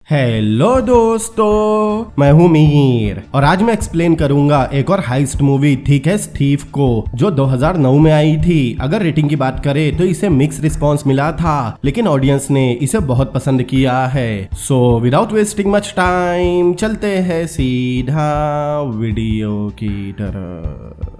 Hello दोस्तों, मैं हूं मीर और आज मैं एक्सप्लेन करूंगा एक और हाइस्ट मूवी थिकेस्ट थीफ को जो 2009 में आई थी। अगर रेटिंग की बात करें तो इसे मिक्स रिस्पांस मिला था, लेकिन ऑडियंस ने इसे बहुत पसंद किया है। So without wasting much time चलते हैं सीधा वीडियो की तरफ।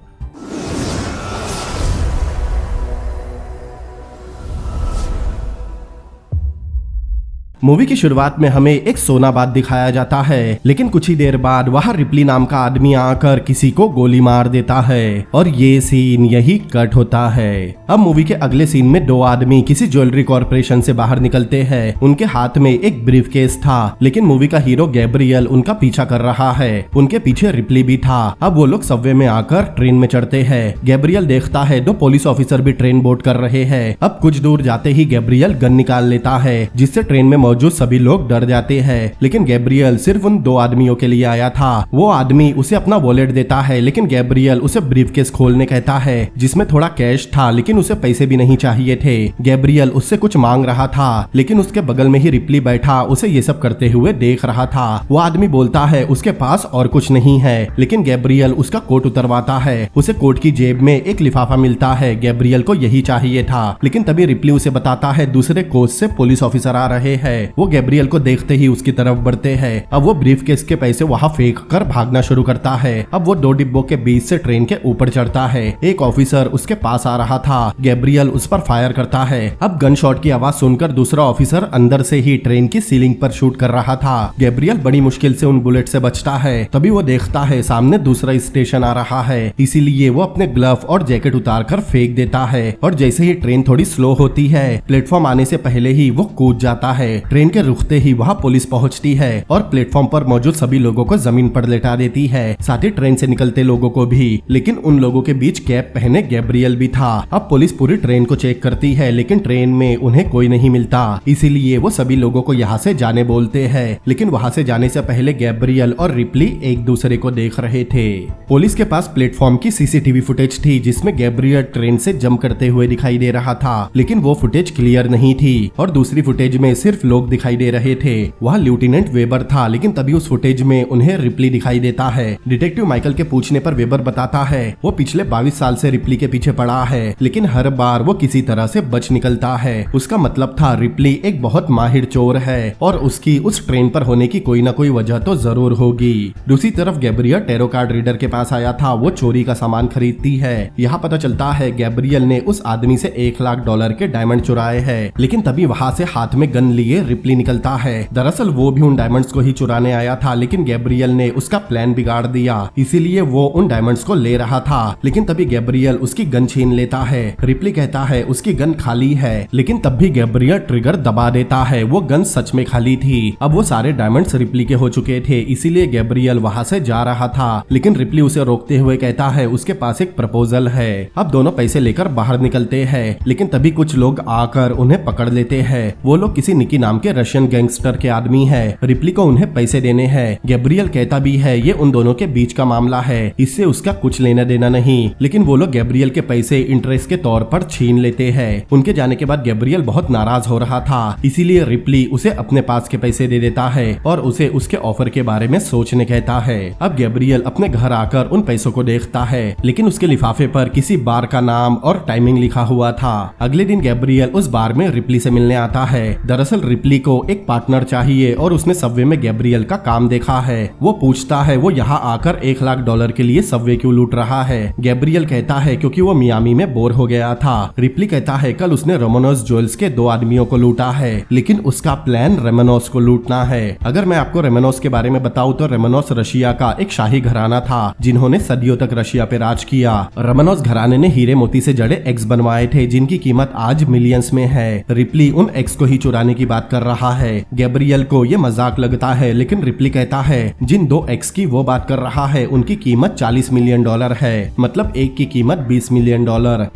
मूवी की शुरुआत में हमें एक सोनाबाद दिखाया जाता है, लेकिन कुछ ही देर बाद वहां रिप्ली नाम का आदमी आकर किसी को गोली मार देता है और ये सीन यही कट होता है। अब मूवी के अगले सीन में दो आदमी किसी ज्वेलरी कॉर्पोरेशन से बाहर निकलते हैं। उनके हाथ में एक ब्रीफकेस था, लेकिन मूवी का हीरो गैब्रियल उनका पीछा कर रहा है। उनके पीछे रिप्ली भी था। अब वो लोग सबवे में आकर ट्रेन में चढ़ते हैं। गैब्रियल देखता है दो पुलिस ऑफिसर भी ट्रेन बोर्ड कर रहे हैं। अब कुछ दूर जाते ही गैब्रियल गन निकाल लेता है, जिससे ट्रेन में मौजूद सभी लोग डर जाते हैं। लेकिन गैब्रियल सिर्फ उन दो आदमियों के लिए आया था। वो आदमी उसे अपना वॉलेट देता है, लेकिन गैब्रियल उसे ब्रीफकेस खोलने कहता है, जिसमें थोड़ा कैश था, लेकिन उसे पैसे भी नहीं चाहिए थे। गैब्रियल उससे कुछ मांग रहा था, लेकिन उसके बगल में ही रिप्ली बैठा उसे ये सब करते हुए देख रहा था। वो आदमी बोलता है उसके पास और कुछ नहीं है, लेकिन गैब्रियल उसका कोट उतरवाता है। उसे कोट की जेब में एक लिफाफा मिलता है। गैब्रियल को यही चाहिए था, लेकिन तभी रिप्ली उसे बताता है दूसरे कोच से पुलिस ऑफिसर आ रहे हैं। वो गैब्रियल को देखते ही उसकी तरफ बढ़ते हैं। अब वो ब्रीफकेस के पैसे वहां फेंक कर भागना शुरू करता है। अब वो दो डिब्बों के बीच से ट्रेन के ऊपर चढ़ता है। एक ऑफिसर उसके पास आ रहा था। गैब्रियल उस पर फायर करता है। अब गन शॉट की आवाज सुनकर दूसरा ऑफिसर अंदर से ही ट्रेन की सीलिंग पर शूट कर रहा था। गैब्रियल बड़ी मुश्किल से उन बुलेट से बचता है। तभी वो देखता है सामने दूसरा स्टेशन आ रहा है, इसीलिए वो अपने ग्लव और जैकेट उतार कर फेंक देता है। और जैसे ही ट्रेन थोड़ी स्लो होती है, प्लेटफॉर्म आने से पहले ही वो कूद जाता है। ट्रेन के रुकते ही वहां पुलिस पहुंचती है और प्लेटफॉर्म पर मौजूद सभी लोगों को जमीन पर लेटा देती है, साथ ही ट्रेन से निकलते लोगों को भी। लेकिन उन लोगों के बीच कैप पहने गैब्रियल भी था। अब पुलिस पूरी ट्रेन को चेक करती है, लेकिन ट्रेन में उन्हें कोई नहीं मिलता, इसीलिए वो सभी लोगों को यहाँ से जाने बोलते हैं। लेकिन वहाँ से जाने से पहले गैब्रियल और रिप्ली एक दूसरे को देख रहे थे। पुलिस के पास प्लेटफॉर्म की सीसीटीवी फुटेज थी, जिसमें गैब्रियल ट्रेन से जंप करते हुए दिखाई दे रहा था, लेकिन वो फुटेज क्लियर नहीं थी और दूसरी फुटेज में सिर्फ लोग दिखाई दे रहे थे। वहाँ लेफ्टिनेंट वेबर था, लेकिन तभी उस फुटेज में उन्हें रिप्ली दिखाई देता है। डिटेक्टिव माइकल के पूछने पर वेबर बताता है वो पिछले 22 साल से रिप्ली के पीछे पड़ा है, लेकिन हर बार वो किसी तरह से बच निकलता है। उसका मतलब था रिप्ली एक बहुत माहिर चोर है और उसकी उस ट्रेन पर होने की कोई ना कोई वजह तो जरूर होगी। दूसरी तरफ गैब्रियल टैरो कार्ड रीडर के पास आया था। वो चोरी का सामान खरीदती है। यहाँ पता चलता है गैब्रियल ने उस आदमी से $1 लाख के डायमंड चुराए हैं, लेकिन तभी वहाँ से हाथ में गन लिए रिप्ली निकलता है। दरअसल वो भी उन डायमंड्स को ही चुराने आया था, लेकिन गैब्रियल ने उसका प्लान बिगाड़ दिया, इसीलिए वो उन डायमंड्स को ले रहा था। लेकिन तभी गैब्रियल उसकी गन छीन लेता है। रिप्ली कहता है उसकी गन खाली है, लेकिन तब भी गैब्रियल ट्रिगर दबा देता है। वो गन सच में खाली थी। अब वो सारे डायमंड्स रिप्ली के हो चुके थे, इसीलिए गैब्रियल वहाँ से जा रहा था, लेकिन रिप्ली उसे रोकते हुए कहता है उसके पास एक प्रपोजल है। अब दोनों पैसे लेकर बाहर निकलते हैं, लेकिन तभी कुछ लोग आकर उन्हें पकड़ लेते हैं। वो लोग किसी निकी नाम के रशियन गैंगस्टर के आदमी है। रिप्ली को उन्हें पैसे देने हैं। गैब्रियल कहता भी है ये उन दोनों के बीच का मामला है, इससे उसका कुछ लेना देना नहीं, लेकिन वो लोग गैब्रियल के पैसे इंटरेस्ट के तौर पर छीन लेते हैं। उनके जाने के बाद गैब्रियल बहुत नाराज हो रहा था, इसीलिए रिप्ली उसे अपने पास के पैसे दे देता है और उसे उसके ऑफर के बारे में सोचने कहता है। अब गैब्रियल अपने घर आकर उन पैसों को देखता है, लेकिन उसके लिफाफे पर किसी बार का नाम और टाइमिंग लिखा हुआ था। अगले दिन गैब्रियल उस बार में रिप्ली से मिलने आता है। दरअसल रिप्ली को एक पार्टनर चाहिए और उसने सबवे में गैब्रियल का काम देखा है। वो पूछता है वो यहाँ आकर $1 लाख के लिए सबवे क्यों लूट रहा है। गैब्रियल कहता है क्योंकि वो मियामी में बोर हो गया था। रिप्ली कहता है कल उसने रोमानोस ज्वेल्स के 2 आदमियों को लूटा है, लेकिन उसका प्लान रोमानोस को लूटना है। अगर मैं आपको रोमानोस के बारे में बताऊं तो रोमानोस रशिया का एक शाही घराना था, जिन्होंने सदियों तक रशिया पे राज किया। रोमानोस घराने ने हीरे मोती से जड़े एग्स बनवाए थे, जिनकी कीमत आज मिलियंस में है। रिप्ली उन एग्स को ही चुराने की बात कर रहा है। गैब्रियल को ये मजाक लगता है, लेकिन रिप्ली कहता है जिन 2 एग्स की वो बात कर रहा है उनकी कीमत $40 मिलियन है, मतलब एक की कीमत $20 मिलियन।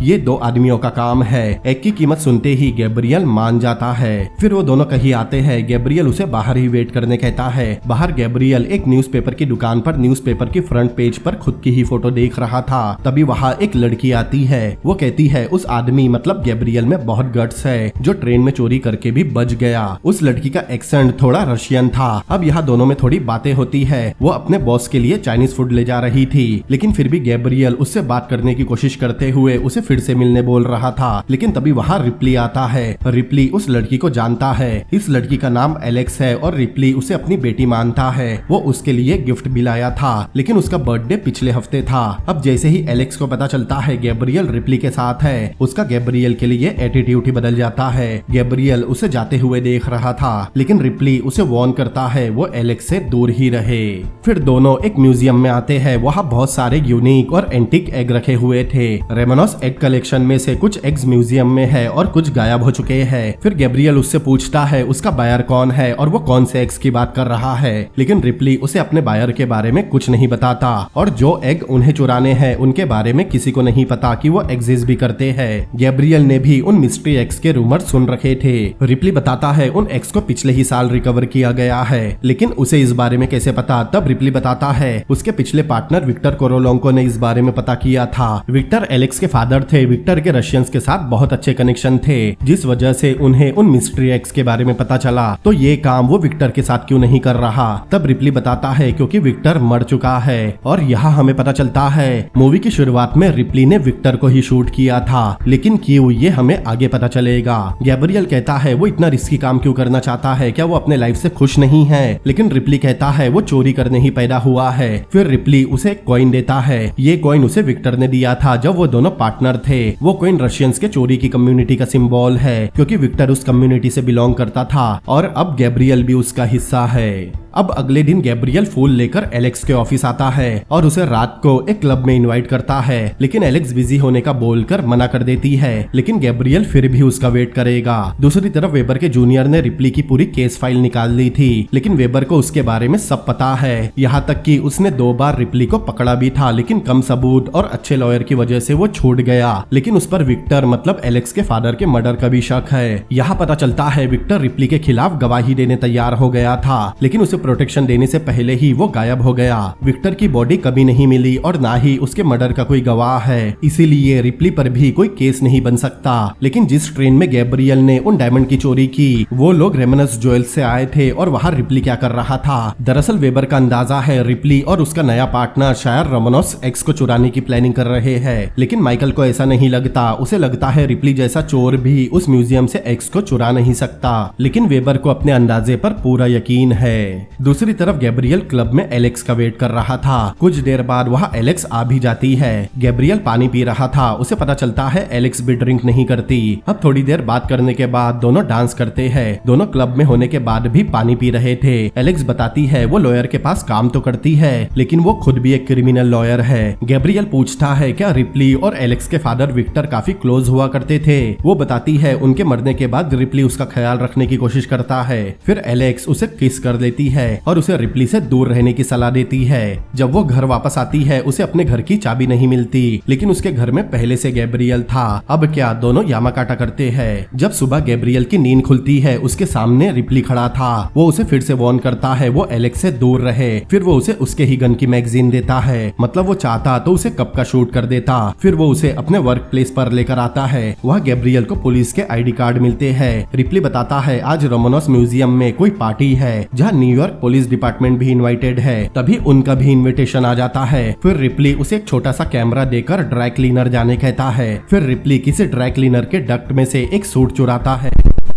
ये 2 आदमियों का काम है। एक की कीमत सुनते ही गैब्रियल मान जाता है। फिर वो दोनों कहीं आते हैं। गैब्रियल उसे बाहर ही वेट करने कहता है। बाहर गैब्रियल एक न्यूज़पेपर की दुकान पर न्यूज़पेपर की फ्रंट पेज पर खुद की ही फोटो देख रहा था। तभी वहाँ एक लड़की आती है। वो कहती है उस आदमी मतलब गैब्रियल में बहुत गट्स है, जो ट्रेन में चोरी करके भी बच गया। गया। उस लड़की का एक्सेंट थोड़ा रशियन था। अब यहाँ दोनों में थोड़ी बातें होती है। वो अपने बॉस के लिए चाइनीज फूड ले जा रही थी, लेकिन फिर भी गैब्रियल उससे बात करने की कोशिश करते हुए उसे फिर से मिलने बोल रहा था। लेकिन तभी वहाँ रिप्ली आता है। रिप्ली उस लड़की को जानता है। इस लड़की का नाम एलेक्स है और रिप्ली उसे अपनी बेटी मानता है। वो उसके लिए गिफ्ट भी लाया था, लेकिन उसका बर्थडे पिछले हफ्ते था। अब जैसे ही एलेक्स को पता चलता है गैब्रियल रिप्ली के साथ है, उसका गैब्रियल के लिए एटीट्यूड ही बदल जाता है। गैब्रियल उसे जाते हुए देख रहा था, लेकिन रिप्ली उसे वार्न करता है वो एलेक्स से दूर ही रहे। फिर दोनों एक म्यूजियम में आते हैं। वहाँ बहुत सारे यूनिक और एंटीक एग रखे हुए थे। रेमनोस एग कलेक्शन में से कुछ एग्स म्यूजियम में है और कुछ गायब हो चुके हैं। फिर गैब्रियल उससे पूछता है उसका बायर कौन है और वो कौन से एग्स की बात कर रहा है, लेकिन रिप्ली उसे अपने बायर के बारे में कुछ नहीं बताता और जो एग उन्हें चुराने हैं उनके बारे में किसी को नहीं पता कि वो एग्जिस्ट भी करते हैं। गैब्रियल ने भी उन मिस्ट्री एग्स के रूमर सुन रखे थे। रिप्ली बताता है उन एग्स को पिछले ही साल रिकवर किया गया है, लेकिन उसे इस बारे में कैसे पता। तब रिप्ली बताता है उसके पिछले पार्टनर विक्टर कोरोलोंको ने इस बारे में पता किया था। विक्टर एलेक्स के फादर थे। विक्टर के रशियंस के साथ बहुत अच्छे कनेक्शन थे, जिस वजह से उन्हें उन मिस्ट्री एग्स के बारे में पता चला। तो ये काम वो विक्टर के साथ क्यों नहीं कर रहा। तब रिप्ली बताता है क्योंकि विक्टर मर चुका है। और यहाँ हमें पता चलता है मूवी की शुरुआत में रिप्ली ने विक्टर को ही शूट किया था, लेकिन क्यों ये हमें आगे पता चलेगा। गैब्रियल कहता है वो इतना रिस्की काम क्यों करना चाहता है, क्या वो अपने लाइफ से खुश नहीं है। लेकिन रिप्ली कहता है वो चोरी करने ही पैदा हुआ है। फिर रिप्ली उसे एक कॉइन देता है। ये कॉइन उसे विक्टर ने दिया था जब वो दोनों पार्टनर थे। वो कॉइन रशियंस के चोरी की कम्युनिटी का सिंबल है, क्योंकि विक्टर उस कम्युनिटी से बिलोंग करता था और अब गैब्रियल भी उसका हिस्सा है। अब अगले दिन गैब्रियल फूल लेकर एलेक्स के ऑफिस आता है और उसे रात को एक क्लब में इनवाइट करता है, लेकिन एलेक्स बिजी होने का बोलकर मना कर देती है। लेकिन गैब्रियल फिर भी उसका वेट करेगा। दूसरी तरफ वेबर के जूनियर ने रिप्ली की पूरी केस फाइल निकाल ली थी, लेकिन वेबर को उसके बारे में सब पता है। यहाँ तक कि उसने 2 बार रिप्ली को पकड़ा भी था, लेकिन कम सबूत और अच्छे लॉयर की वजह से वो छूट गया। लेकिन उस पर विक्टर मतलब एलेक्स के फादर के मर्डर का भी शक है। यहाँ पता चलता है विक्टर रिप्ली के खिलाफ गवाही देने तैयार हो गया था, लेकिन उसे प्रोटेक्शन देने से पहले ही वो गायब हो गया। विक्टर की बॉडी कभी नहीं मिली और ना ही उसके मर्डर का कोई गवाह है, इसीलिए रिप्ली पर भी कोई केस नहीं बन सकता। लेकिन जिस ट्रेन में गैब्रियल ने उन डायमंड की चोरी की, वो लोग रेमनस ज्वेल्स से आए थे और वहाँ रिप्ली क्या कर रहा था। दरअसल वेबर का अंदाजा है रिप्ली और उसका नया पार्टनर शायद रेमनस एक्स को चुराने की प्लानिंग कर रहे हैं, लेकिन माइकल को ऐसा नहीं लगता। उसे लगता है रिप्ली जैसा चोर भी उस म्यूजियम से एक्स को चुरा नहीं सकता, लेकिन वेबर को अपने अंदाजे पर पूरा यकीन है। दूसरी तरफ गैब्रियल क्लब में एलेक्स का वेट कर रहा था। कुछ देर बाद वहाँ एलेक्स आ भी जाती है। गैब्रियल पानी पी रहा था। उसे पता चलता है एलेक्स भी ड्रिंक नहीं करती। अब थोड़ी देर बात करने के बाद दोनों डांस करते हैं। दोनों क्लब में होने के बाद भी पानी पी रहे थे। एलेक्स बताती है वो लॉयर के पास काम तो करती है, लेकिन वो खुद भी एक क्रिमिनल लॉयर है। गैब्रियल पूछता है क्या रिप्ली और एलेक्स के फादर विक्टर काफी क्लोज हुआ करते थे। वो बताती है उनके मरने के बाद रिप्ली उसका ख्याल रखने की कोशिश करता है। फिर एलेक्स उसे किस कर लेती है और उसे रिप्ली से दूर रहने की सलाह देती है। जब वो घर वापस आती है उसे अपने घर की चाबी नहीं मिलती, लेकिन उसके घर में पहले से गैब्रियल था। अब क्या दोनों यामाकाटा करते हैं। जब सुबह गैब्रियल की नींद खुलती है उसके सामने रिप्ली खड़ा था। वो उसे फिर से वार्न करता है वो एलेक्स से दूर रहे। फिर वो उसे उसके ही गन की मैगजीन देता है, मतलब वो चाहता तो उसे कब का शूट कर देता। फिर वो उसे अपने वर्क प्लेस पर लेकर आता है। वहाँ गैब्रियल को पुलिस के आईडी कार्ड मिलते हैं। रिप्ली बताता है आज रोमनोस म्यूजियम में कोई पार्टी है जहाँ न्यूयॉर्क पुलिस डिपार्टमेंट भी इनवाइटेड है। तभी उनका भी इनविटेशन आ जाता है। फिर रिप्ली उसे एक छोटा सा कैमरा देकर ड्राई क्लीनर जाने कहता है। फिर रिप्ली किसी ड्राई क्लीनर के डक्ट में से एक सूट चुराता है,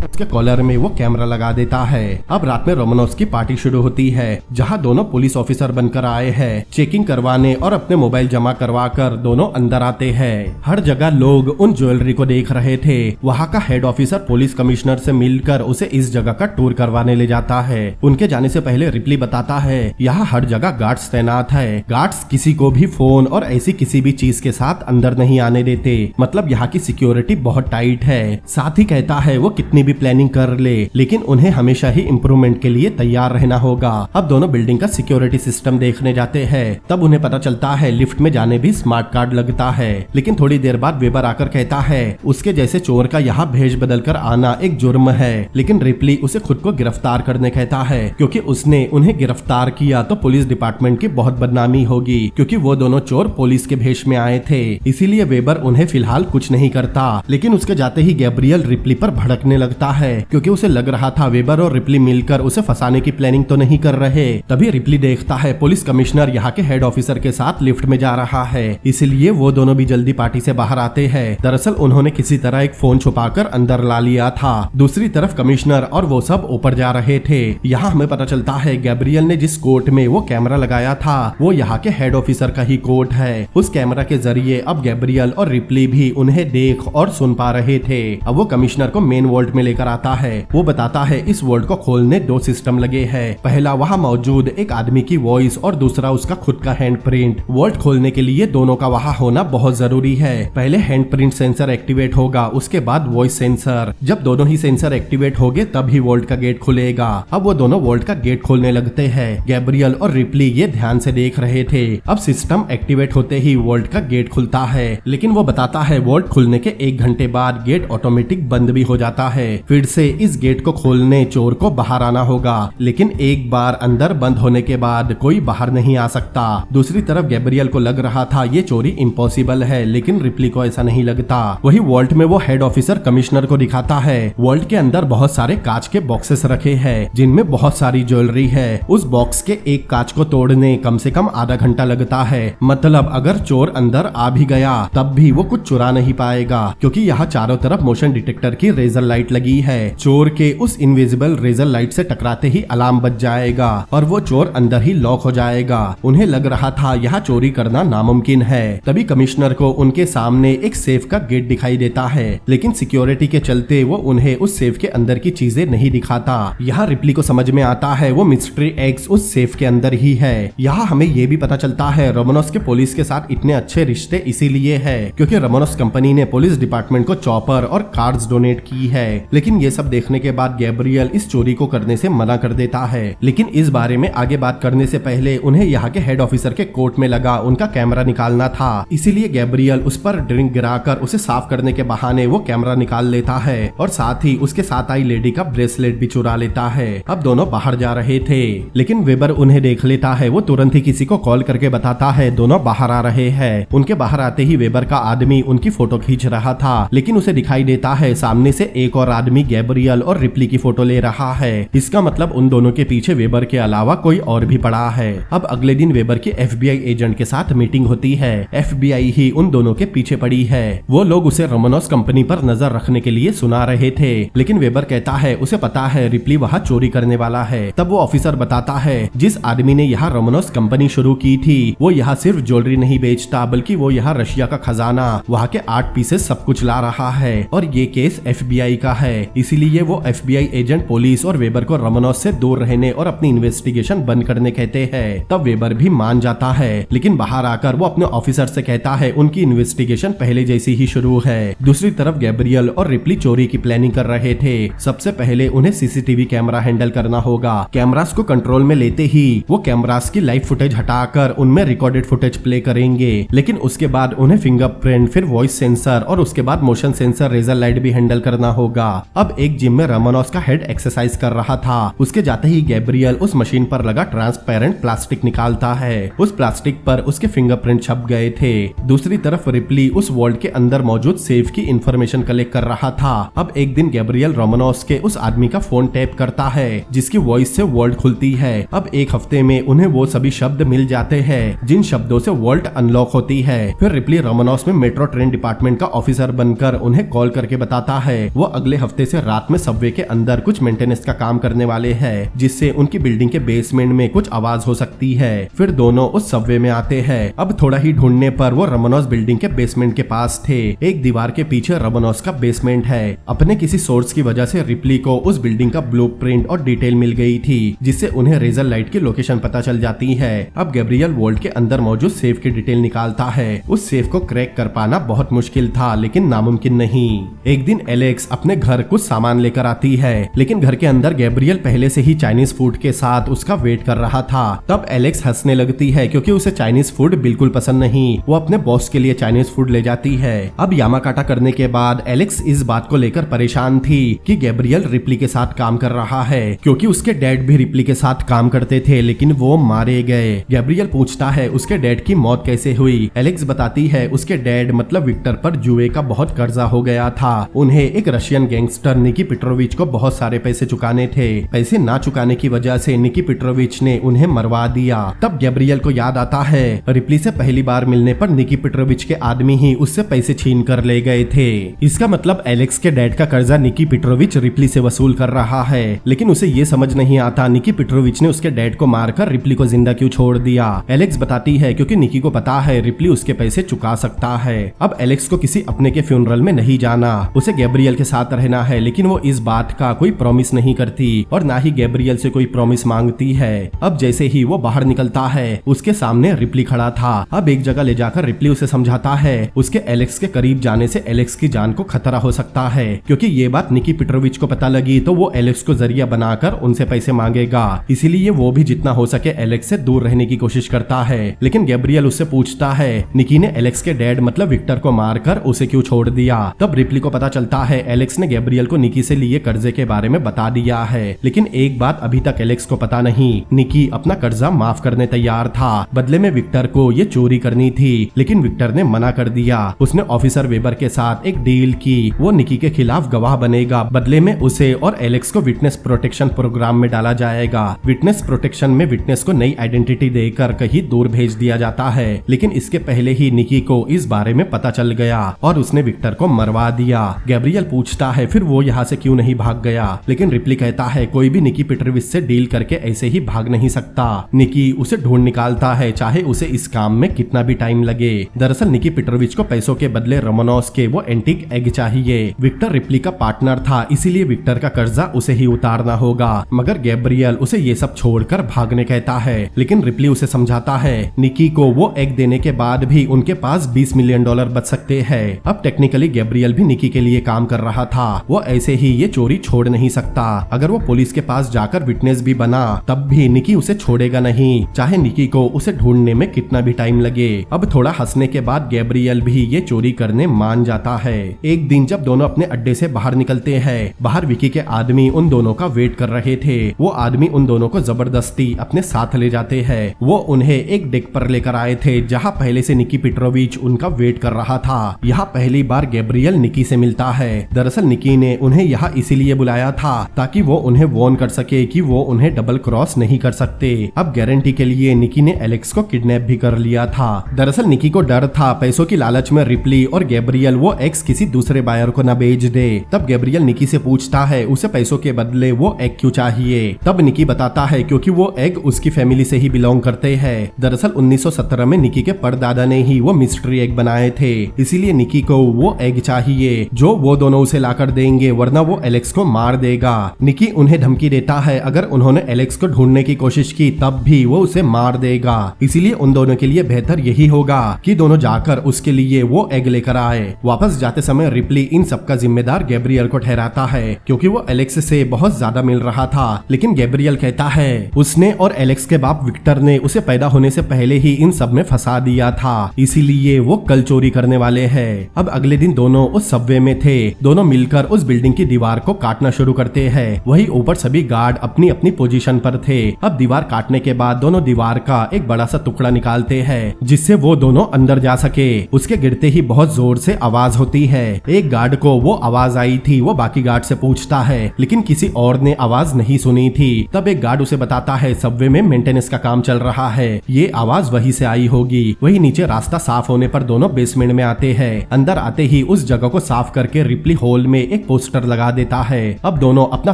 उसके कॉलर में वो कैमरा लगा देता है। अब रात में रोमनोस की पार्टी शुरू होती है, जहाँ दोनों पुलिस ऑफिसर बनकर आए हैं। चेकिंग करवाने और अपने मोबाइल जमा करवा कर दोनों अंदर आते हैं। हर जगह लोग उन ज्वेलरी को देख रहे थे। वहाँ का हेड ऑफिसर पुलिस कमिश्नर से मिलकर उसे इस जगह का टूर करवाने ले जाता है। उनके जाने से पहले रिप्ली बताता है यहाँ हर जगह गार्ड्स तैनात है। गार्ड्स किसी को भी फोन और ऐसी किसी भी चीज के साथ अंदर नहीं आने देते, मतलब यहाँ की सिक्योरिटी बहुत टाइट है। साथ ही कहता है वो कितनी भी प्लानिंग कर ले, लेकिन उन्हें हमेशा ही इम्प्रूवमेंट के लिए तैयार रहना होगा। अब दोनों बिल्डिंग का सिक्योरिटी सिस्टम देखने जाते हैं। तब उन्हें पता चलता है लिफ्ट में जाने भी स्मार्ट कार्ड लगता है। लेकिन थोड़ी देर बाद वेबर आकर कहता है उसके जैसे चोर का यहाँ भेष बदल कर आना एक जुर्म है। लेकिन रिप्ली उसे खुद को गिरफ्तार करने कहता है, क्योंकि उसने उन्हें गिरफ्तार किया तो पुलिस डिपार्टमेंट की बहुत बदनामी होगी, क्योंकि वो दोनों चोर पुलिस के भेष में आए थे। इसीलिए वेबर उन्हें फिलहाल कुछ नहीं करता। लेकिन उसके जाते ही गैब्रियल रिप्ली पर भड़कने लगता लगता है क्योंकि उसे लग रहा था वेबर और रिप्ली मिलकर उसे फंसाने की प्लानिंग तो नहीं कर रहे। तभी रिप्ली देखता है पुलिस कमिश्नर यहाँ के हेड ऑफिसर के साथ लिफ्ट में जा रहा है, इसलिए वो दोनों भी जल्दी पार्टी से बाहर आते हैं। दरअसल उन्होंने किसी तरह एक फोन छुपाकर अंदर ला लिया था। दूसरी तरफ कमिश्नर और वो सब ऊपर जा रहे थे। यहाँ हमें पता चलता है गैब्रियल ने जिस कोर्ट में वो कैमरा लगाया था वो यहाँ के हेड ऑफिसर का ही कोर्ट है। उस कैमरा के जरिए अब गैब्रियल और रिप्ली भी उन्हें देख और सुन पा रहे थे। अब वो कमिश्नर को मेन वॉल्ट में लेकर आता है। वो बताता है इस वॉल्ट को खोलने 2 सिस्टम लगे हैं। पहला वहाँ मौजूद एक आदमी की वॉइस और दूसरा उसका खुद का हैंड प्रिंट। वॉल्ट खोलने के लिए दोनों का वहाँ होना बहुत जरूरी है। पहले हैंड प्रिंट सेंसर एक्टिवेट होगा, उसके बाद वॉइस सेंसर। जब दोनों ही सेंसर एक्टिवेट होंगे तब ही वॉल्ट का गेट खुलेगा। अब वो दोनों वॉल्ट का गेट खोलने लगते हैं। गैब्रियल और रिप्ली ये ध्यान से देख रहे थे। अब सिस्टम एक्टिवेट होते ही वॉल्ट का गेट खुलता है, लेकिन वो बताता है वॉल्ट खुलने के 1 घंटे बाद गेट ऑटोमेटिक बंद भी हो जाता है। फिर से इस गेट को खोलने चोर को बाहर आना होगा, लेकिन एक बार अंदर बंद होने के बाद कोई बाहर नहीं आ सकता। दूसरी तरफ गैब्रियल को लग रहा था ये चोरी इम्पॉसिबल है, लेकिन रिप्ली को ऐसा नहीं लगता। वही वॉल्ट में वो हेड ऑफिसर कमिश्नर को दिखाता है। वॉल्ट के अंदर बहुत सारे कांच के बॉक्सेस रखे हैं जिनमें बहुत सारी ज्वेलरी है। उस बॉक्स के एक कांच को तोड़ने कम से कम आधा घंटा लगता है। मतलब अगर चोर अंदर आ भी गया तब भी वो कुछ चुरा नहीं पाएगा, क्योंकि यहाँ चारों तरफ मोशन डिटेक्टर की रेजर लाइट लगी है। चोर के उस इनविजिबल रेजर लाइट से टकराते ही अलार्म बज जाएगा और वो चोर अंदर ही लॉक हो जाएगा। उन्हें लग रहा था यहाँ चोरी करना नामुमकिन है। तभी कमिश्नर को उनके सामने एक सेफ का गेट दिखाई देता है, लेकिन सिक्योरिटी के चलते वो उन्हें उस सेफ के अंदर की चीजें नहीं दिखाता। यहाँ रिप्ली को समझ में आता है वो मिस्ट्री एक्स उस सेफ के अंदर ही है। यहाँ हमें ये भी पता चलता है रोमानोस के पुलिस के साथ इतने अच्छे रिश्ते इसीलिए है क्योंकि रोमानोस कंपनी ने पुलिस डिपार्टमेंट को चॉपर और कार्ड्स डोनेट की है। लेकिन ये सब देखने के बाद गैब्रियल इस चोरी को करने से मना कर देता है। लेकिन इस बारे में आगे बात करने से पहले उन्हें यहाँ के हेड ऑफिसर के कोर्ट में लगा उनका कैमरा निकालना था, इसीलिए गैब्रियल उस पर ड्रिंक गिराकर उसे साफ करने के बहाने वो कैमरा निकाल लेता है और साथ ही उसके साथ आई लेडी का ब्रेसलेट भी चुरा लेता है। अब दोनों बाहर जा रहे थे, लेकिन वेबर उन्हें देख लेता है। वो तुरंत ही किसी को कॉल करके बताता है दोनों बाहर आ रहे हैं। उनके बाहर आते ही वेबर का आदमी उनकी फोटो खींच रहा था, लेकिन उसे दिखाई देता है सामने से एक और आदमी गैब्रियल और रिप्ली की फोटो ले रहा है। इसका मतलब उन दोनों के पीछे वेबर के अलावा कोई और भी पड़ा है। अब अगले दिन वेबर की FBI एजेंट के साथ मीटिंग होती है। FBI ही उन दोनों के पीछे पड़ी है। वो लोग उसे रोमानोस कंपनी पर नजर रखने के लिए सुना रहे थे, लेकिन वेबर कहता है उसे पता है रिप्ली वहाँ चोरी करने वाला है। तब वो ऑफिसर बताता है जिस आदमी ने यहाँ रोमानोस कंपनी शुरू की थी वो यहाँ सिर्फ ज्वेलरी नहीं बेचता, बल्कि वो यहाँ रशिया का खजाना, वहाँ के आर्ट पीसेस सब कुछ ला रहा है। और ये केस FBI का है, इसीलिए वो FBI एजेंट पुलिस और वेबर को रोमानोस से दूर रहने और अपनी इन्वेस्टिगेशन बंद करने कहते हैं। तब वेबर भी मान जाता है, लेकिन बाहर आकर वो अपने ऑफिसर से कहता है उनकी इन्वेस्टिगेशन पहले जैसी ही शुरू है। दूसरी तरफ गैब्रियल और रिप्ली चोरी की प्लानिंग कर रहे थे। सबसे पहले उन्हें CCTV कैमरा हैंडल करना होगा। कैमरास को कंट्रोल में लेते ही वो कैमरास की लाइव फुटेज हटाकर उनमें रिकॉर्डेड फुटेज प्ले करेंगे, लेकिन उसके बाद उन्हें फिंगरप्रिंट, फिर वॉइस सेंसर और उसके बाद मोशन सेंसर रेजर लाइट भी हैंडल करना होगा। अब एक जिम में रोमानोस का हेड एक्सरसाइज कर रहा था। उसके जाते ही गैब्रियल उस मशीन पर लगा ट्रांसपेरेंट प्लास्टिक निकालता है। उस प्लास्टिक पर उसके फिंगरप्रिंट छप गए थे। दूसरी तरफ रिप्ली उस वॉल्ट के अंदर मौजूद सेफ की इंफॉर्मेशन कलेक्ट कर रहा था। अब एक दिन गैब्रियल रोमानोस के उस आदमी का फोन टैप करता है जिसकी वॉइस से वॉल्ट खुलती है। अब एक हफ्ते में उन्हें वो सभी शब्द मिल जाते हैं जिन शब्दों से वॉल्ट अनलॉक होती है। फिर रिप्ली रोमानोस में मेट्रो ट्रेन डिपार्टमेंट का ऑफिसर बनकर उन्हें कॉल करके बताता है वो अगले हफ्ते से रात में सबवे के अंदर कुछ मेंटेनेंस का काम करने वाले हैं, जिससे उनकी बिल्डिंग के बेसमेंट में कुछ आवाज हो सकती है। फिर दोनों उस सबवे में आते हैं। अब थोड़ा ही ढूंढने पर वो रोमानोस बिल्डिंग के बेसमेंट के पास थे। एक दीवार के पीछे रोमानोस का बेसमेंट है। अपने किसी सोर्स की वजह से रिप्ली को उस बिल्डिंग का ब्लूप्रिंट और डिटेल मिल गई थी, जिससे उन्हें रेजर लाइट की लोकेशन पता चल जाती है। अब गैब्रियल वॉल्ट के अंदर मौजूद सेफ की डिटेल निकालता है। उस सेफ को क्रैक कर पाना बहुत मुश्किल था, लेकिन नामुमकिन नहीं। एक दिन एलेक्स अपने घर कुछ सामान लेकर आती है, लेकिन घर के अंदर गैब्रियल पहले से ही चाइनीज फूड के साथ उसका वेट कर रहा था। तब एलेक्स हंसने लगती है क्योंकि उसे चाइनीज फूड बिल्कुल पसंद नहीं। वो अपने बॉस के लिए चाइनीज फूड ले जाती है। अब यामाकाटा करने के बाद एलेक्स इस बात को लेकर परेशान थी कि गैब्रियल रिप्ली के साथ काम कर रहा है, क्योंकि उसके डैड भी रिप्ली के साथ काम करते थे, लेकिन वो मारे गए। गैब्रियल पूछता है उसके डैड की मौत कैसे हुई। एलेक्स बताती है उसके डैड मतलब विक्टर पर जुए का बहुत कर्जा हो गया था। उन्हें एक रशियन गैंग गैंगस्टर निकी पेट्रोविच को बहुत सारे पैसे चुकाने थे। पैसे ना चुकाने की वजह से निकी पेट्रोविच ने उन्हें मरवा दिया। तब गैब्रियल को याद आता है रिप्ली से पहली बार मिलने पर निकी पेट्रोविच के आदमी ही उससे पैसे छीन कर ले गए थे। इसका मतलब एलेक्स के डैड का कर्जा निकी पेट्रोविच रिप्ली से वसूल कर रहा है। लेकिन उसे ये समझ नहीं आता निकी पेट्रोविच ने उसके डैड को मारकर रिप्ली को जिंदा क्यों छोड़ दिया। एलेक्स बताती है क्योंकि निकी को पता है रिप्ली उसके पैसे चुका सकता है। अब एलेक्स को किसी अपने के फ्यूनरल में नहीं जाना, उसे गैब्रियल के साथ रहना है। लेकिन वो इस बात का कोई प्रॉमिस नहीं करती और ना ही गैब्रियल से कोई प्रॉमिस मांगती है। अब जैसे ही वो बाहर निकलता है उसके सामने रिप्ली खड़ा था। अब एक जगह ले जाकर रिप्ली उसे समझाता है उसके एलेक्स के करीब जाने से एलेक्स की जान को खतरा हो सकता है। क्योंकि ये बात निकी पेट्रोविच को पता लगी तो वो एलेक्स को जरिया बनाकर उनसे पैसे मांगेगा। इसीलिए वो भी जितना हो सके एलेक्स से दूर रहने की कोशिश करता है। लेकिन गैब्रियल उससे पूछता है निकी ने एलेक्स के डैड मतलब विक्टर को मारकर उसे क्यों छोड़ दिया। तब रिप्ली को पता चलता है एलेक्स ने गैब्रियल को निकी से लिए कर्जे के बारे में बता दिया है। लेकिन एक बात अभी तक एलेक्स को पता नहीं, निकी अपना कर्जा माफ करने तैयार था। बदले में विक्टर को ये चोरी करनी थी। लेकिन विक्टर ने मना कर दिया। उसने ऑफिसर वेबर के साथ एक डील की, वो निकी के खिलाफ गवाह बनेगा। बदले में उसे और एलेक्स को विटनेस प्रोटेक्शन प्रोग्राम में डाला जाएगा। विटनेस प्रोटेक्शन में विटनेस को नई आइडेंटिटी देकर कहीं दूर भेज दिया जाता है। लेकिन इसके पहले ही निकी को इस बारे में पता चल गया और उसने विक्टर को मरवा दिया। गैब्रियल पूछता है फिर वो यहाँ से क्यों नहीं भाग गया। लेकिन रिप्ली कहता है कोई भी निकी पेट्रोविच से डील करके ऐसे ही भाग नहीं सकता। निकी उसे ढूंढ निकालता है चाहे उसे इस काम में कितना भी टाइम लगे। दरअसल निकी पेट्रोविच को पैसों के बदले रोमानोस के वो एंटीक एग चाहिए। विक्टर रिप्ली का पार्टनर था, इसीलिए विक्टर का कर्जा उसे ही उतारना होगा। मगर गैब्रियल उसे ये सब छोड़कर भागने कहता है। लेकिन रिप्ली उसे समझाता है निकी को वो एग देने के बाद भी उनके पास $20 मिलियन बच सकते हैं। अब टेक्निकली गैब्रियल भी निकी के लिए काम कर रहा था। वो ऐसे ही ये चोरी छोड़ नहीं सकता। अगर वो पुलिस के पास जाकर विटनेस भी बना तब भी निकी उसे छोड़ेगा नहीं, चाहे निकी को उसे ढूंढने में कितना भी टाइम लगे। अब थोड़ा हंसने के बाद गैब्रियल भी ये चोरी करने मान जाता है। एक दिन जब दोनों अपने अड्डे से बाहर निकलते हैं, बाहर विकी के आदमी उन दोनों का वेट कर रहे थे। वो आदमी उन दोनों को जबरदस्ती अपने साथ ले जाते हैं। वो उन्हें एक डेक पर लेकर आए थे जहाँ पहले से निकी पेट्रोविच उनका वेट कर रहा था। यहाँ पहली बार गैब्रियल निकी से मिलता है। दरअसल निकी ने उन्हें यहाँ इसीलिए बुलाया था ताकि वो उन्हें वार्न कर सके कि वो उन्हें डबल क्रॉस नहीं कर सकते। अब गारंटी के लिए निकी ने एलेक्स को किडनैप भी कर लिया था। दरअसल निकी को डर था पैसों की लालच में रिप्ली और गैब्रियल वो एग्स किसी दूसरे बायर को न बेच दे। तब गैब्रियल निकी से पूछता है उसे पैसों के बदले वो एग क्यों चाहिए। तब निकी बताता है क्योंकि वो एग उसकी फैमिली से ही बिलोंग करते हैं। दरअसल 1917 में निकी के परदादा ने ही वो मिस्ट्री एग बनाए थे, इसीलिए निकी को वो एग चाहिए जो वो दोनों उसे लाकर देंगे, वरना वो एलेक्स को मार देगा। निकी उन्हें धमकी देता है अगर उन्होंने एलेक्स को ढूंढने की कोशिश की तब भी वो उसे मार देगा। इसीलिए उन दोनों के लिए बेहतर यही होगा कि दोनों जाकर उसके लिए वो एग लेकर आए। वापस जाते समय रिप्ली इन सबका जिम्मेदार गैब्रियल को ठहराता है क्योंकि वो एलेक्स से बहुत ज्यादा मिल रहा था। लेकिन गैब्रियल कहता है उसने और एलेक्स के बाप विक्टर ने उसे पैदा होने से पहले ही इन सब में फंसा दिया था, इसीलिए वो कल चोरी करने वाले हैं। अब अगले दिन दोनों उस सबवे में थे। दोनों मिलकर उस बिल्डिंग की दीवार को काटना शुरू करते हैं। वही ऊपर सभी गार्ड अपनी अपनी पोजीशन पर थे। अब दीवार काटने के बाद दोनों दीवार का एक बड़ा सा टुकड़ा निकालते हैं जिससे वो दोनों अंदर जा सके। उसके गिरते ही बहुत जोर से आवाज होती है। एक गार्ड को वो आवाज आई थी, वो बाकी गार्ड से पूछता है लेकिन किसी और ने आवाज नहीं सुनी थी। तब एक गार्ड उसे बताता है सबवे में मेंटेनेंस का काम चल रहा है, ये आवाज वहीं से आई होगी। वही नीचे रास्ता साफ होने पर दोनों बेसमेंट में आते हैं। अंदर आते ही उस जगह को साफ करके रिप्ली हॉल में एक पोस्टर लगा देता है। अब दोनों अपना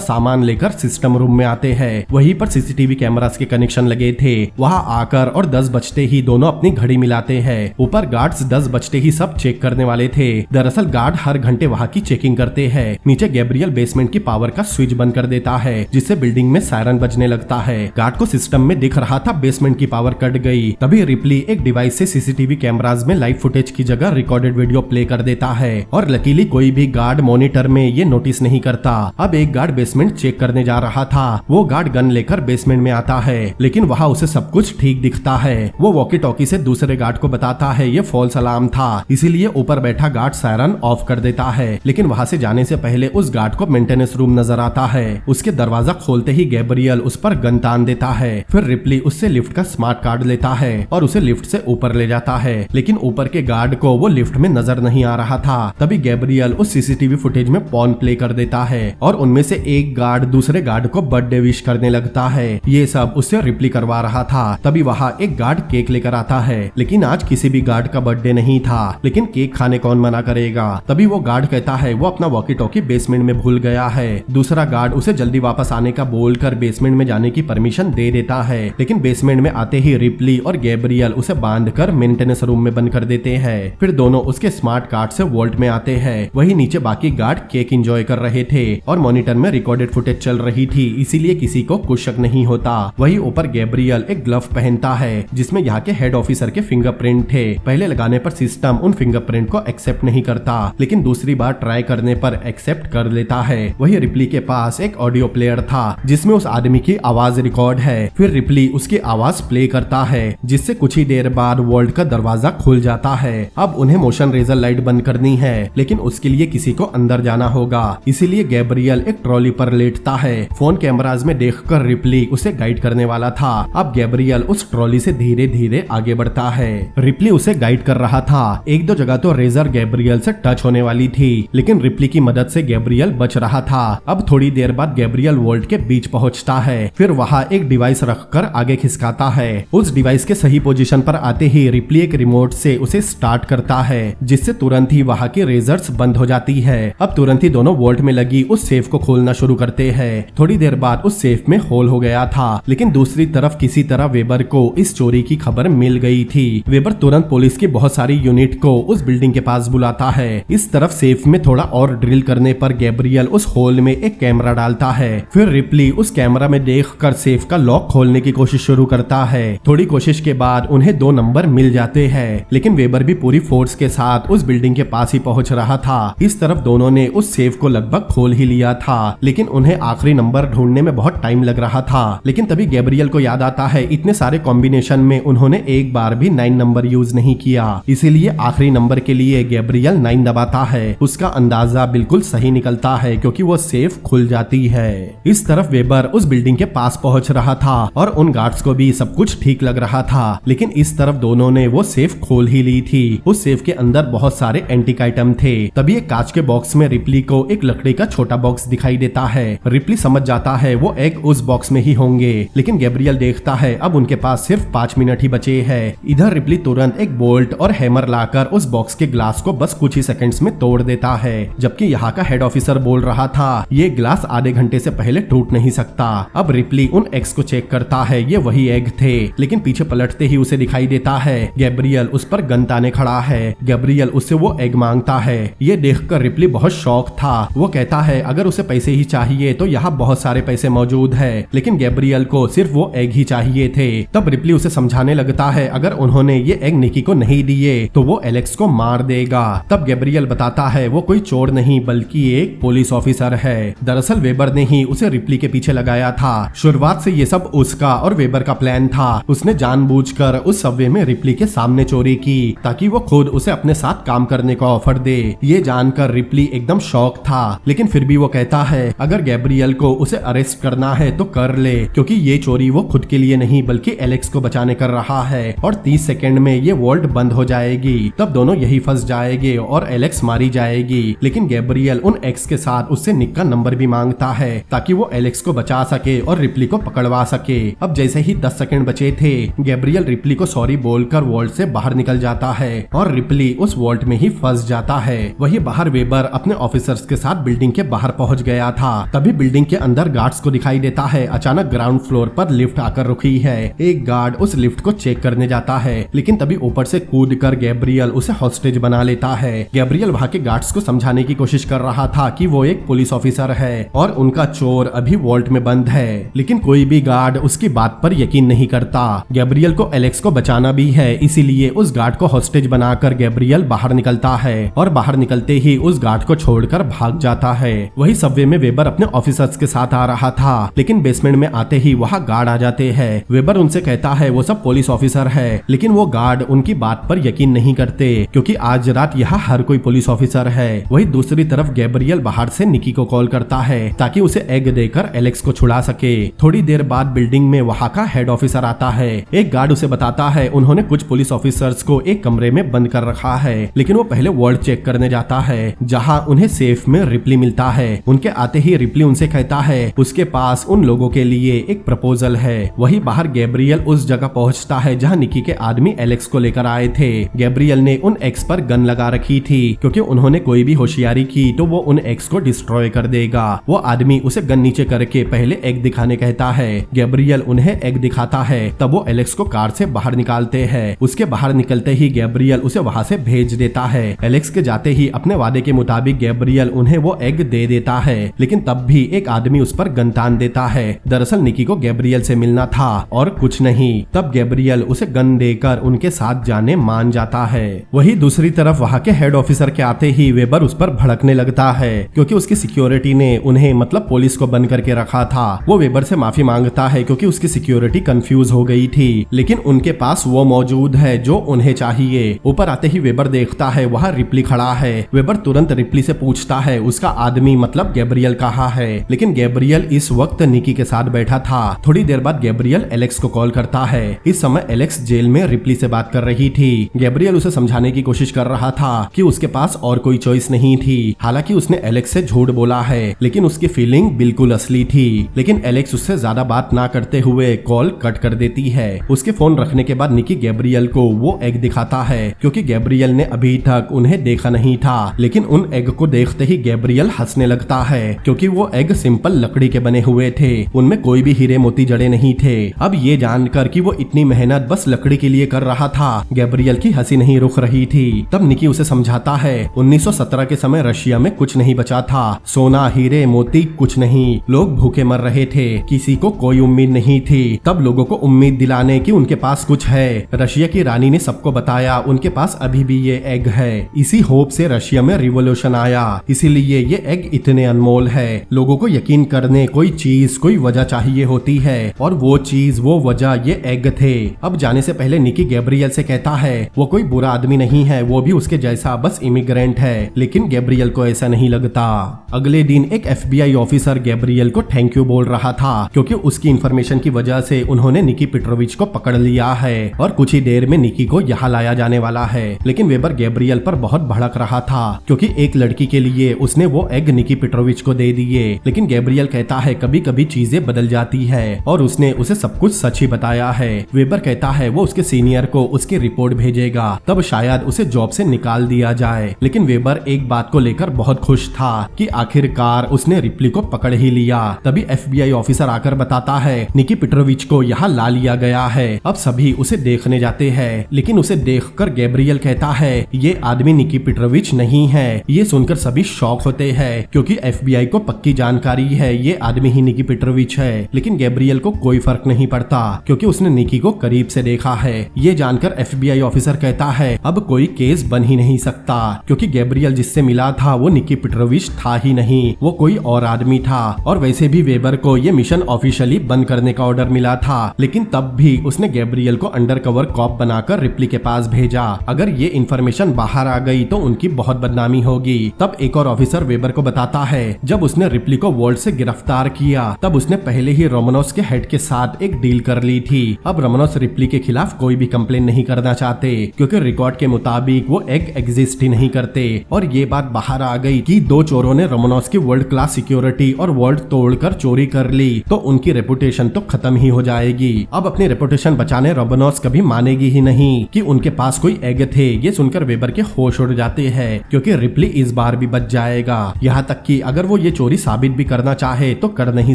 सामान लेकर सिस्टम रूम में आते हैं। वहीं पर सीसीटीवी कैमरास के कनेक्शन लगे थे। वहां आकर और 10 बजते ही दोनों अपनी घड़ी मिलाते हैं। ऊपर गार्ड्स 10 बजते ही सब चेक करने वाले थे। दरअसल गार्ड हर घंटे वहां की चेकिंग करते हैं। नीचे गैब्रियल बेसमेंट की पावर का स्विच बंद कर देता है जिससे बिल्डिंग में सायरन बजने लगता है। गार्ड को सिस्टम में दिख रहा था बेसमेंट की पावर कट गई। तभी रिप्ली एक डिवाइस से सीसीटीवी कैमरास में लाइव फुटेज की जगह रिकॉर्डेड वीडियो प्ले कर देता है और लकीली कोई भी गार्ड मॉनिटर में ये नोटिस नहीं करता। अब एक गार्ड बेसमेंट चेक करने जा रहा था। वो गार्ड गन लेकर बेसमेंट में आता है लेकिन वहाँ उसे सब कुछ ठीक दिखता है। वो वॉकी टॉकी से दूसरे गार्ड को बताता है ये फॉल्स अलार्म था, इसीलिए ऊपर बैठा गार्ड सायरन ऑफ कर देता है। लेकिन वहाँ से जाने से पहले उस गार्ड को मेंटेनेंस रूम नजर आता है। उसके दरवाजा खोलते ही गैब्रियल उस पर गन तान देता है। फिर रिप्ली उससे लिफ्ट का स्मार्ट कार्ड लेता है और उसे लिफ्ट से ऊपर ले जाता है। लेकिन ऊपर के गार्ड को वो लिफ्ट में नजर नहीं आ रहा था। तभी गैब्रियल उस सीसीटीवी फुटेज में में पॉन प्ले कर देता है और उनमें से एक गार्ड दूसरे गार्ड को बर्थडे विश करने लगता है। ये सब उससे रिप्ली करवा रहा था। तभी वहाँ एक गार्ड केक लेकर आता है, लेकिन आज किसी भी गार्ड का बर्थडे नहीं था, लेकिन केक खाने कौन मना करेगा। तभी वो गार्ड कहता है वो अपना वॉकी टॉकी बेसमेंट में भूल गया है। दूसरा गार्ड उसे जल्दी वापस आने का बोलकर बेसमेंट में जाने की परमिशन दे देता है, लेकिन बेसमेंट में आते ही रिप्ली और गैब्रियल उसे बांधकर मेंटेनेंस रूम में बंद कर देते हैं। फिर दोनों उसके स्मार्ट कार्ड से वॉल्ट में आते हैं। वही नीचे बाकी गार्ड केक एंजॉय कर रहे थे और मॉनिटर में रिकॉर्डेड फुटेज चल रही थी, इसीलिए किसी को कुछ शक नहीं होता। वही ऊपर गैब्रियल एक ग्लव पहनता है जिसमें यहाँ के हेड ऑफिसर के फिंगरप्रिंट थे। पहले लगाने पर सिस्टम उन फिंगरप्रिंट को एक्सेप्ट नहीं करता, लेकिन दूसरी बार ट्राई करने पर एक्सेप्ट कर लेता है। वही रिप्ली के पास एक ऑडियो प्लेयर था जिसमें उस आदमी की आवाज रिकॉर्ड है। फिर रिप्ली उसकी आवाज प्ले करता है, जिससे कुछ ही देर बाद वॉल्ट का दरवाजा खुल जाता है। अब उन्हें मोशन रेजर लाइट बंद करनी है, लेकिन उसके लिए किसी को अंदर जाना होगा, इसीलिए गैब्रियल एक ट्रॉली पर लेटता है। फोन कैमराज में देखकर रिप्ली उसे गाइड करने वाला था। अब गैब्रियल उस ट्रॉली से धीरे धीरे आगे बढ़ता है। रिप्ली उसे गाइड कर रहा था। एक दो जगह तो रेजर गैब्रियल से टच होने वाली थी, लेकिन रिप्ली की मदद से गैब्रियल बच रहा था। अब थोड़ी देर बाद गैब्रियल वॉल्ट के बीच पहुंचता है। फिर वहां एक डिवाइस रखकर आगे खिसकाता है। उस डिवाइस के सही पोजीशन पर आते ही रिप्ली एक रिमोट से उसे स्टार्ट करता है, जिससे तुरंत ही वहां की रेजर्स बंद हो जाती है। अब तुरंत ही दोनों वॉल्ट में लगी उस सेफ को खोलना शुरू करते हैं। थोड़ी देर बाद उस सेफ में होल हो गया था, लेकिन दूसरी तरफ किसी तरह वेबर को इस चोरी की खबर मिल गई थी। वेबर तुरंत पुलिस की बहुत सारी यूनिट को उस बिल्डिंग के पास बुलाता है। इस तरफ सेफ में थोड़ा और ड्रिल करने पर गैब्रियल उस होल में एक कैमरा डालता है। फिर रिप्ली उस कैमरा में देखकर सेफ का लॉक खोलने की कोशिश शुरू करता है। थोड़ी कोशिश के बाद उन्हें 2 नंबर मिल जाते हैं, लेकिन वेबर भी पूरी फोर्स के साथ उस बिल्डिंग के पास ही पहुंच रहा था। इस तरफ दोनों ने उस सेफ को लगभग खोल ही लिया था, लेकिन उन्हें आखिरी नंबर ढूंढने में बहुत टाइम लग रहा था। लेकिन तभी गैब्रियल को याद आता है इतने सारे कॉम्बिनेशन में उन्होंने एक बार भी 9 नंबर यूज नहीं किया, इसीलिए आखिरी नंबर के लिए गैब्रियल 9 दबाता है। उसका अंदाजा बिल्कुल सही निकलता है क्योंकि वो सेफ खुल जाती है। इस तरफ वेबर उस बिल्डिंग के पास पहुंच रहा था और उन गार्ड्स को भी सब कुछ ठीक लग रहा था, लेकिन इस तरफ दोनों ने वो सेफ खोल ही ली थी। उस सेफ के अंदर बहुत सारे एंटीक आइटम थे। तभी एक कांच के बॉक्स में रिप्ली को एक लकड़ी का छोटा बॉक्स दिखाई देता है। रिप्ली समझ जाता है वो एग उस बॉक्स में ही होंगे, लेकिन गैब्रियल देखता है अब उनके पास सिर्फ 5 मिनट ही बचे हैं। इधर रिप्ली तुरंत एक बोल्ट और हैमर लाकर उस बॉक्स के ग्लास को बस कुछ ही सेकंड्स में तोड़ देता है, जबकि यहाँ का हेड ऑफिसर बोल रहा था ये ग्लास आधे घंटे से पहले टूट नहीं सकता। अब रिप्ली उन एग्स को चेक करता है, ये वही एग थे, लेकिन पीछे पलटते ही उसे दिखाई देता है गैब्रियल उस पर गन ताने खड़ा है। गैब्रियल उससे वो एग मांगता है। ये देखकर रिप्ली बहुत शॉक था। वो कहता है अगर उसे पैसे ही चाहिए तो यहाँ बहुत सारे पैसे मौजूद है, लेकिन गैब्रियल को सिर्फ वो एग ही चाहिए थे। तब रिप्ली उसे समझाने लगता है अगर उन्होंने ये एग निकी को नहीं दिए तो वो एलेक्स को मार देगा। तब गैब्रियल बताता है वो कोई चोर नहीं बल्कि एक पुलिस ऑफिसर है। दरअसल वेबर ने ही उसे रिप्ली के पीछे लगाया था। शुरुआत से ये सब उसका और वेबर का प्लान था। उसने जानबूझकर उस सबवे में रिप्ली के सामने चोरी की ताकि वो खुद उसे अपने साथ काम करने का ऑफर दे। ये जानकर रिप्ली एकदम शॉक था, लेकिन फिर भी वो कहता है अगर गैब्रियल को उसे अरेस्ट करना है तो कर ले, क्योंकि ये चोरी वो खुद के लिए नहीं बल्कि एलेक्स को बचाने कर रहा है और 30 सेकंड में ये वॉल्ट बंद हो जाएगी। तब दोनों यही फंस जाएंगे और एलेक्स मारी जाएगी। लेकिन गैब्रियल उन एक्स के साथ उससे निक का नंबर भी मांगता है ताकि वो एलेक्स को बचा सके और रिप्ली को पकड़वा सके। अब जैसे ही 10 सेकंड बचे थे, गैब्रियल रिप्ली को सॉरी बोलकर वॉल्ट से बाहर निकल जाता है और रिप्ली उस वॉल्ट में ही फंस जाता है। वही बाहर वेबर अपने ऑफिसर्स के साथ बिल्डिंग के बाहर पहुंच गया था। तभी बिल्डिंग के अंदर गार्ड्स को दिखाई देता है अचानक ग्राउंड फ्लोर पर लिफ्ट आकर रुकी है। एक गार्ड उस लिफ्ट को चेक करने जाता है, लेकिन तभी ऊपर से कूदकर गैब्रियल उसे हॉस्टेज बना लेता है। गैब्रियल वहाँ के गार्ड्स को समझाने की कोशिश कर रहा था कि वो एक पुलिस ऑफिसर है और उनका चोर अभी वॉल्ट में बंद है, लेकिन कोई भी गार्ड उसकी बात पर यकीन नहीं करता। गैब्रियल को एलेक्स को बचाना भी है, इसीलिए उस गार्ड को हॉस्टेज बनाकर गैब्रियल बाहर निकलता है और बाहर निकलते ही उस गार्ड को छोड़कर भाग जाता है। वही सबवे में वेबर अपने ऑफिसर्स के साथ आ रहा था, लेकिन बेसमेंट में आते ही वहाँ गार्ड आ जाते हैं। वेबर उनसे कहता है वो सब पुलिस ऑफिसर है, लेकिन वो गार्ड उनकी बात पर यकीन नहीं करते क्योंकि आज रात यहाँ हर कोई पुलिस ऑफिसर है। वही दूसरी तरफ गैब्रियल बाहर से निकी को कॉल करता है ताकि उसे एग देकर एलेक्स को छुड़ा सके। थोड़ी देर बाद बिल्डिंग में वहाँ का हेड ऑफिसर आता है। एक गार्ड उसे बताता है उन्होंने कुछ पुलिस ऑफिसर्स को एक कमरे में बंद कर रखा है, लेकिन वो पहले वार्ड चेक करने जाता है जहाँ उन्हें सेफ में रिप्ली मिलता है। उनके आते ही रिप्ली उनसे कहता है उसके पास उन लोगों के लिए एक प्रपोजल है। वही बाहर गैब्रियल उस जगह पहुंचता है जहां निकी के आदमी एलेक्स को लेकर आए थे। गैब्रियल ने उन एक्स पर गन लगा रखी थी क्योंकि उन्होंने कोई भी होशियारी की तो वो उन एक्स को डिस्ट्रॉय कर देगा। वो आदमी उसे गन नीचे करके पहले एग दिखाने कहता है। गैब्रियल उन्हें एग दिखाता है, तब वो एलेक्स को कार से बाहर निकालते हैं। उसके बाहर निकलते ही गैब्रियल उसे वहां से भेज देता है। एलेक्स के जाते ही अपने वादे के मुताबिक गैब्रियल उन्हें वो एग दे देता है, लेकिन तब भी एक आदमी उस पर गन तान देता है। दरअसल निकी को गैब्रियल से मिलना था और कुछ नहीं। तब गैब्रियल उसे गन देकर उनके साथ जाने मान जाता है। वही दूसरी तरफ वहाँ के हेड ऑफिसर के आते ही वेबर उस पर भड़कने लगता है क्योंकि उसकी सिक्योरिटी ने उन्हें मतलब पुलिस को बंद करके रखा था। वो वेबर से माफी मांगता है क्योंकि उसकी सिक्योरिटी कंफ्यूज हो गई थी, लेकिन उनके पास वो मौजूद है जो उन्हें चाहिए। ऊपर आते ही वेबर देखता है वहाँ रिप्ली खड़ा है। वेबर तुरंत रिप्ली से पूछता है उसका आदमी मतलब गैब्रियल कहाँ है, लेकिन गैब्रियल इस वक्त निकी के साथ बैठा था। थोड़ी देर बाद गैब्रियल एलेक्स को कॉल करता है। इस समय एलेक्स जेल में रिप्ली से बात कर रही थी। गैब्रियल उसे समझाने की कोशिश कर रहा था कि उसके पास और कोई चॉइस नहीं थी। हालांकि उसने एलेक्स से झूठ बोला है, लेकिन उसकी फीलिंग बिल्कुल असली थी। लेकिन एलेक्स उससे ज्यादा बात ना करते हुए कॉल कट कर देती है। उसके फोन रखने के बाद निकी गैब्रियल को वो एग दिखाता है क्योंकि गैब्रियल ने अभी तक उन्हें देखा नहीं था। लेकिन उन एग को देखते ही गैब्रियल हंसने लगता है क्योंकि वो एग सिंपल लकड़ी के बने हुए थे, उनमें कोई भी हीरे मोती जड़े नहीं थे। अब ये जानकर कि वो इतनी मेहनत बस लकड़ी के लिए कर रहा था, गैब्रियल की हंसी नहीं रुक रही थी। तब निकी उसे समझाता है 1917 के समय रशिया में कुछ नहीं बचा था, सोना हीरे मोती कुछ नहीं, लोग भूखे मर रहे थे, किसी को कोई उम्मीद नहीं थी। तब लोगों को उम्मीद दिलाने की उनके पास कुछ है। रशिया की रानी ने सबको बताया उनके पास अभी भी ये एग है। इसी होप से रशिया में रिवॉल्यूशन आया, इसीलिए ये एग इतने अनमोल है। लोगों को यकीन करने कोई चीज कोई वजह चाहिए होती है और वो चीज वो वजह ये एग थे। अब जाने से पहले निकी गैब्रियल से कहता है वो कोई बुरा आदमी नहीं है, वो भी उसके जैसा बस इमिग्रेंट है। लेकिन गैब्रियल को ऐसा नहीं लगता। अगले दिन एक FBI ऑफिसर गैब्रियल को थैंक यू बोल रहा था क्योंकि उसकी इन्फॉर्मेशन की वजह से उन्होंने निकी पेट्रोविच को पकड़ लिया है और कुछ ही देर में निकी को यहाँ लाया जाने वाला है। लेकिन वेबर गैब्रियल पर बहुत भड़क रहा था क्योंकि एक लड़की के लिए उसने वो एग निकी पेट्रोविच को दे दिए। लेकिन गैब्रियल कहता है कभी कभी चीजें बदल जाती है और उसने उसे सब कुछ सच ही बताया है। वेबर कहता है वो उसके सीनियर को उसकी रिपोर्ट भेजेगा, तब शायद उसे जॉब से निकाल दिया जाए। लेकिन वेबर एक बात को लेकर बहुत खुश था कि आखिरकार उसने रिप्ली को पकड़ ही लिया। तभी FBI ऑफिसर आकर बताता है निकी पेट्रोविच को यहाँ ला लिया गया है। अब सभी उसे देखने जाते हैं, लेकिन उसे देखकर गैब्रियल कहता है ये आदमी निकी पेट्रोविच नहीं है। ये सुनकर सभी शॉक होते हैं क्योंकि FBI को पक्की जानकारी है ये आदमी ही निकी पेट्रोविच है। लेकिन गैब्रियल को कोई फर्क नहीं पड़ता क्योंकि उसने निकी को करीब से देखा है। ये जानकर FBI ऑफिसर कहता है अब कोई केस बन ही नहीं सकता क्योंकि गैब्रियल जिससे मिला था वो निकी पेट्रोविच था ही नहीं, वो कोई और आदमी था। और वैसे भी वेबर को ये मिशन ऑफिशियली बंद करने का ऑर्डर मिला था, लेकिन तब भी उसने गैब्रियल को अंडरकवर कॉप बनाकर रिप्ली के पास भेजा। अगर ये इन्फॉर्मेशन बाहर आ गई तो उनकी बहुत बदनामी होगी। तब एक और ऑफिसर वेबर को बताता है जब उसने रिप्ली को वॉल्ट से गिरफ्तार किया तब उसने पहले ही रोमानोस के हेड के साथ एक डील कर ली थी। अब रोमानोस रिप्ली के खिलाफ कोई भी कंप्लेन नहीं करना चाहते क्योंकि रिकॉर्ड के मुताबिक वो एग एग्जिस्ट ही नहीं करते। और ये बात बाहर आ गई कि दो चोरों ने रोमानोस की वर्ल्ड क्लास सिक्योरिटी और वर्ल्ड तोड़कर चोरी कर ली तो उनकी रेपुटेशन तो खत्म ही हो जाएगी। अब अपनी रेपुटेशन बचाने रोमानोस कभी मानेगी ही नहीं कि उनके पास कोई एग थे। ये सुनकर वेबर के होश उड़ जाते हैं क्योंकि रिप्ली इस बार भी बच जाएगा। यहाँ तक कि अगर वो ये चोरी साबित भी करना चाहे तो कर नहीं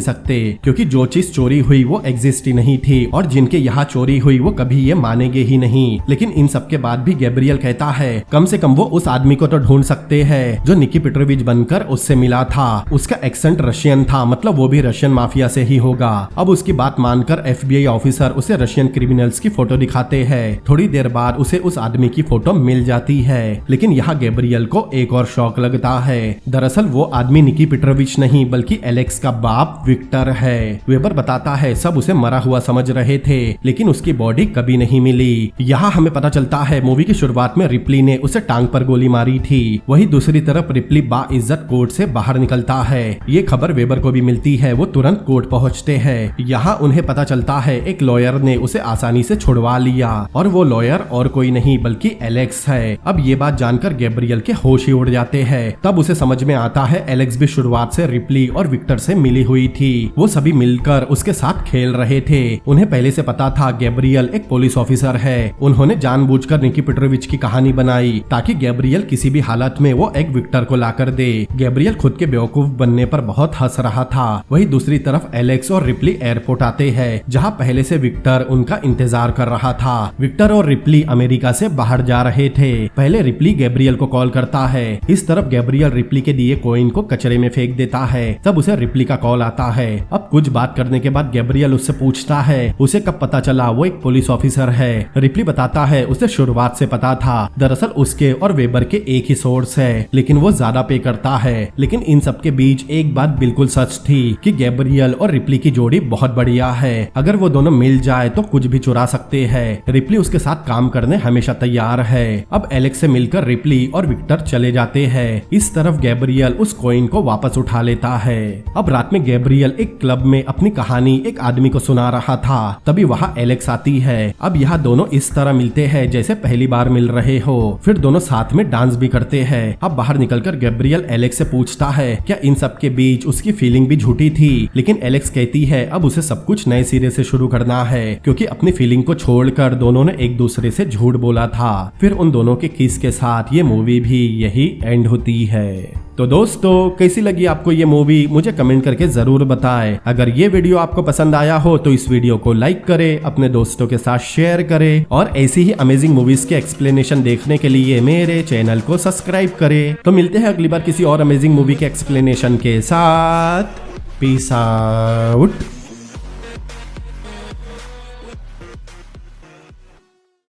सकते क्योंकि जो चीज चोरी हुई वो एग्जिस्ट ही नहीं थी और जिनके यहाँ चोरी हुई वो कभी ये मानेंगे ही नहीं। लेकिन इन सब के बाद भी गैब्रियल कहता है कम से कम वो उस आदमी को तो ढूंढ सकते हैं जो निकी पेट्रोविच बनकर उससे मिला था। उसका एक्सेंट रशियन था, मतलब वो भी रशियन माफिया से ही होगा। अब उसकी बात मानकर FBI ऑफिसर उसे रशियन क्रिमिनल्स की फोटो दिखाते हैं। थोड़ी देर बाद उसे उस आदमी की फोटो मिल जाती है। लेकिन यहाँ गैब्रियल को एक और शौक लगता है। दरअसल वो आदमी निकी पेट्रोविच नहीं बल्कि एलेक्स का बाप विक्टर है। वेबर बताता है सब उसे मरा हुआ समझ रहे थे लेकिन उसकी बॉडी कभी नहीं मिली। यहाँ हमें पता चलता है मूवी की शुरुआत में रिप्ली ने उसे टांग पर गोली मारी थी। वही दूसरी तरफ रिप्ली बाइज्जत कोर्ट से बाहर निकलता है। ये खबर वेबर को भी मिलती है, वो तुरंत कोर्ट पहुंचते हैं। यहाँ उन्हें पता चलता है एक लॉयर ने उसे आसानी से छुड़वा लिया और वो लॉयर और कोई नहीं बल्कि एलेक्स है। अब ये बात जानकर गैब्रियल के होश ही उड़ जाते हैं तब उसे समझ में आता है एलेक्स भी शुरुआत से रिप्ली और विक्टर से मिली हुई थी। वो सभी मिलकर उसके साथ खेल रहे थे। उन्हें पहले से पता था गैब्रियल एक पुलिस ऑफिसर है। उन्होंने जानबूझकर निकी पेट्रोविच की कहानी बनाई ताकि गैब्रियल किसी भी हालत में वो एक विक्टर को लाकर दे। गैब्रियल खुद के बेवकूफ बनने पर बहुत हंस रहा था। वहीं दूसरी तरफ एलेक्स और रिप्ली एयरपोर्ट आते हैं, जहां पहले से विक्टर उनका इंतजार कर रहा था। विक्टर और रिप्ली अमेरिका से बाहर जा रहे थे। पहले रिप्ली गैब्रियल को कॉल करता है। इस तरफ गैब्रियल रिप्ली के दिए कॉइन को कचरे में फेंक देता है। तब उसे रिप्ली का कॉल आता है। अब कुछ बात करने के बाद गैब्रियल उससे पूछता है उसे कब पता चला वो एक पुलिस ऑफिसर है। रिप्ली बताता है उसे शुरुआत से पता था। दरअसल उसके और वेबर के एक ही सोर्स है, लेकिन वो ज्यादा पे करता है। लेकिन इन सब के बीच एक बात बिल्कुल सच थी कि गैब्रियल और रिप्ली की जोड़ी बहुत बढ़िया है। अगर वो दोनों मिल जाए तो कुछ भी चुरा सकते हैं। रिप्ली उसके साथ काम करने हमेशा तैयार है। अब एलेक्स से मिलकर रिप्ली और विक्टर चले जाते हैं। इस तरफ गैब्रियल उस कॉइन को वापस उठा लेता है। अब रात में गैब्रियल एक क्लब में अपनी कहानी एक आदमी को सुना रहा था। तभी वहाँ एलेक्स आती है। अब यहाँ दोनों इस तरह मिलते हैं जैसे पहली बार मिल रहे हो। फिर दोनों साथ में डांस भी करते हैं। अब बाहर निकलकर गैब्रियल एलेक्स से पूछता है क्या इन सब के बीच उसकी फीलिंग भी झूठी थी। लेकिन एलेक्स कहती है अब उसे सब कुछ नए सिरे से शुरू करना है, क्योंकि अपनी फीलिंग को छोड़कर दोनों ने एक दूसरे से झूठ बोला था। फिर उन दोनों के किस के साथ ये मूवी भी यही एंड होती है। तो दोस्तों कैसी लगी आपको ये मूवी मुझे कमेंट करके जरूर बताएं। अगर ये वीडियो आपको पसंद आया हो तो इस वीडियो को लाइक करें, अपने दोस्तों के साथ शेयर करें और ऐसी ही अमेजिंग मूवीज के एक्सप्लेनेशन देखने के लिए मेरे चैनल को सब्सक्राइब करें। तो मिलते हैं अगली बार किसी और अमेजिंग मूवी के एक्सप्लेनेशन के साथ। Peace out.